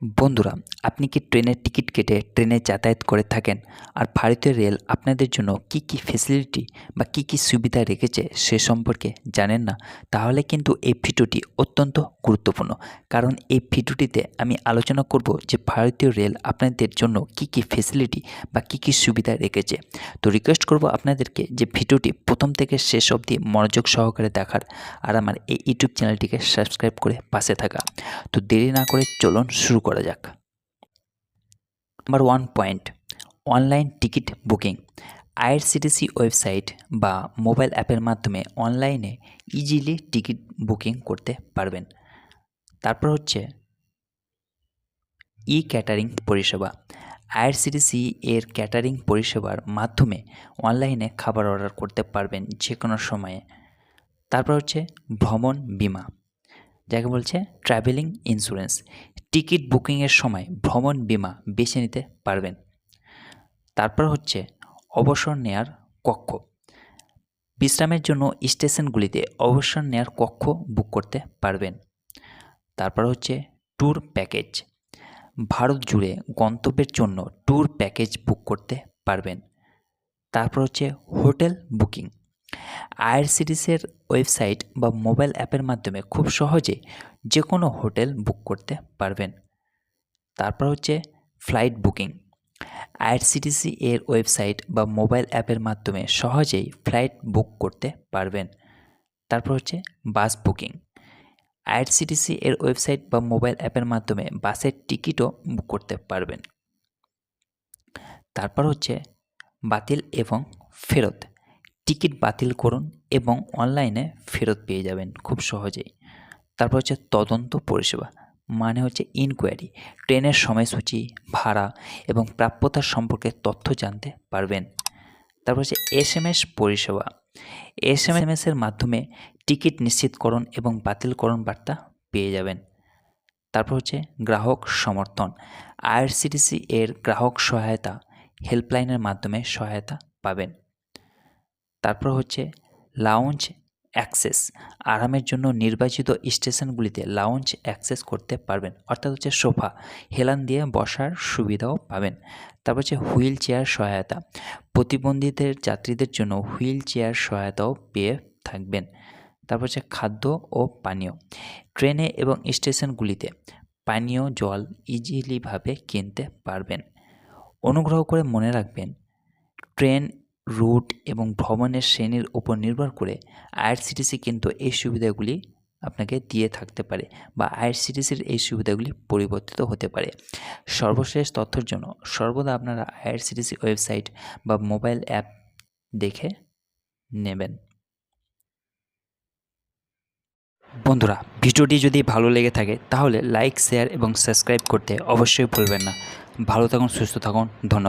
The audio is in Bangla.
বন্ধুরা, আপনি কি ট্রেনের টিকিট কেটে ট্রেনে যাতায়াত করে থাকেন? আর ভারতীয় রেল আপনাদের জন্য কী ফেসিলিটি বা কী সুবিধা রেখেছে সে সম্পর্কে জানেন না? তাহলে কিন্তু এই ভিডিওটি অত্যন্ত গুরুত্বপূর্ণ। কারণ এই ভিডিওটিতে আমি আলোচনা করব যে ভারতীয় রেল আপনাদের জন্য কী ফেসিলিটি বা কী সুবিধা রেখেছে। তো রিকোয়েস্ট করব আপনাদেরকে যে ভিডিওটি প্রথম থেকে শেষ অবধি মনোযোগ সহকারে দেখার আর আমার এই ইউটিউব চ্যানেলটিকে সাবস্ক্রাইব করে পাশে থাকা। তো দেরি না করে চলুন শুরু করা যাক। Number 1 point, online ticket booking. IRCTC website বা মোবাইল অ্যাপের মাধ্যমে অনলাইনে ইজিলি টিকিট বুকিং করতে পারবেন। তারপর হচ্ছে ক্যাটারিং পরিষেবা। আইআরসিটিসি এর ক্যাটারিং পরিষেবার মাধ্যমে অনলাইনে খাবার অর্ডার করতে পারবেন যে কোনো সময়ে। তারপর হচ্ছে ভ্রমণ বিমা, যাকে বলছে ট্রাভেলিং ইন্স্যুরেন্স। টিকিট বুকিংয়ের সময় ভ্রমণ বিমা বেছে নিতে পারবেন। তারপর হচ্ছে অবসর নেয়ার কক্ষ। বিশ্রামের জন্য স্টেশনগুলিতে অবসর নেয়ার কক্ষ বুক করতে পারবেন। তারপর হচ্ছে ট্যুর প্যাকেজ। ভারত জুড়ে গন্তব্যের জন্য ট্যুর প্যাকেজ বুক করতে পারবেন। তারপর হচ্ছে হোটেল বুকিং। আইআরসিটিসির ওয়েবসাইট বা মোবাইল অ্যাপের মাধ্যমে খুব সহজে যে কোনো হোটেল বুক করতে পারবেন। তারপর হচ্ছে ফ্লাইট বুকিং। আইআরসিটিসি এর ওয়েবসাইট বা মোবাইল অ্যাপের মাধ্যমে সহজেই ফ্লাইট বুক করতে পারবেন। তারপর হচ্ছে বাস বুকিং। আইআরসিটিসি এর ওয়েবসাইট বা মোবাইল অ্যাপের মাধ্যমে বাসের টিকিটও বুক করতে পারবেন। তারপর হচ্ছে বাতিল এবং ফেরত। টিকিট বাতিল করুন এবং অনলাইনে ফেরত পেয়ে যাবেন খুব সহজেই। তারপর হচ্ছে তদন্ত পরিষেবা, মানে হচ্ছে ইনকোয়ারি। ট্রেনের সময়সূচি, ভাড়া এবং প্রাপ্যতার সম্পর্কে তথ্য জানতে পারবেন। তারপর হচ্ছে এসএমএস পরিষেবা। এসএমএসের মাধ্যমে টিকিট নিশ্চিতকরণ এবং বাতিলকরণ বার্তা পেয়ে যাবেন। তারপর হচ্ছে গ্রাহক সমর্থন। আইআরসিটিসি এর গ্রাহক সহায়তা হেল্পলাইনের মাধ্যমে সহায়তা পাবেন। তারপর হচ্ছে লাউঞ্জ অ্যাক্সেস। আরামের জন্য নির্বাচিত স্টেশনগুলিতে লাউঞ্জ অ্যাক্সেস করতে পারবেন, অর্থাৎ হচ্ছে সোফা হেলান দিয়ে বসার সুবিধাও পাবেন। তারপর হচ্ছে হুইল চেয়ার সহায়তা। প্রতিবন্ধীদের যাত্রীদের জন্য হুইল চেয়ার সহায়তাও পেয়ে থাকবেন। তারপর হচ্ছে খাদ্য ও পানীয়। ট্রেনে এবং স্টেশনগুলিতে পানীয় জল ইজিলিভাবে কিনতে পারবেন। অনুগ্রহ করে মনে রাখবেন, ট্রেন রুট এবং ভ্রমণের শ্রেণীর উপর নির্ভর করে আইআরসিটিসি কিন্তু এই সুবিধাগুলি আপনাকে দিয়ে থাকতে পারে বা আইআরসিটিসির এই সুবিধাগুলি পরিবর্তিত হতে পারে। সর্বশেষ তথ্যের জন্য সর্বদা আপনারা আইআরসিটিসি ওয়েবসাইট বা মোবাইল অ্যাপ দেখে নেবেন। বন্ধুরা, ভিডিওটি যদি ভালো লেগে থাকে তাহলে লাইক, শেয়ার এবং সাবস্ক্রাইব করতে অবশ্যই ভুলবেন না। ভালো থাকুন, সুস্থ থাকুন, ধন্যবাদ।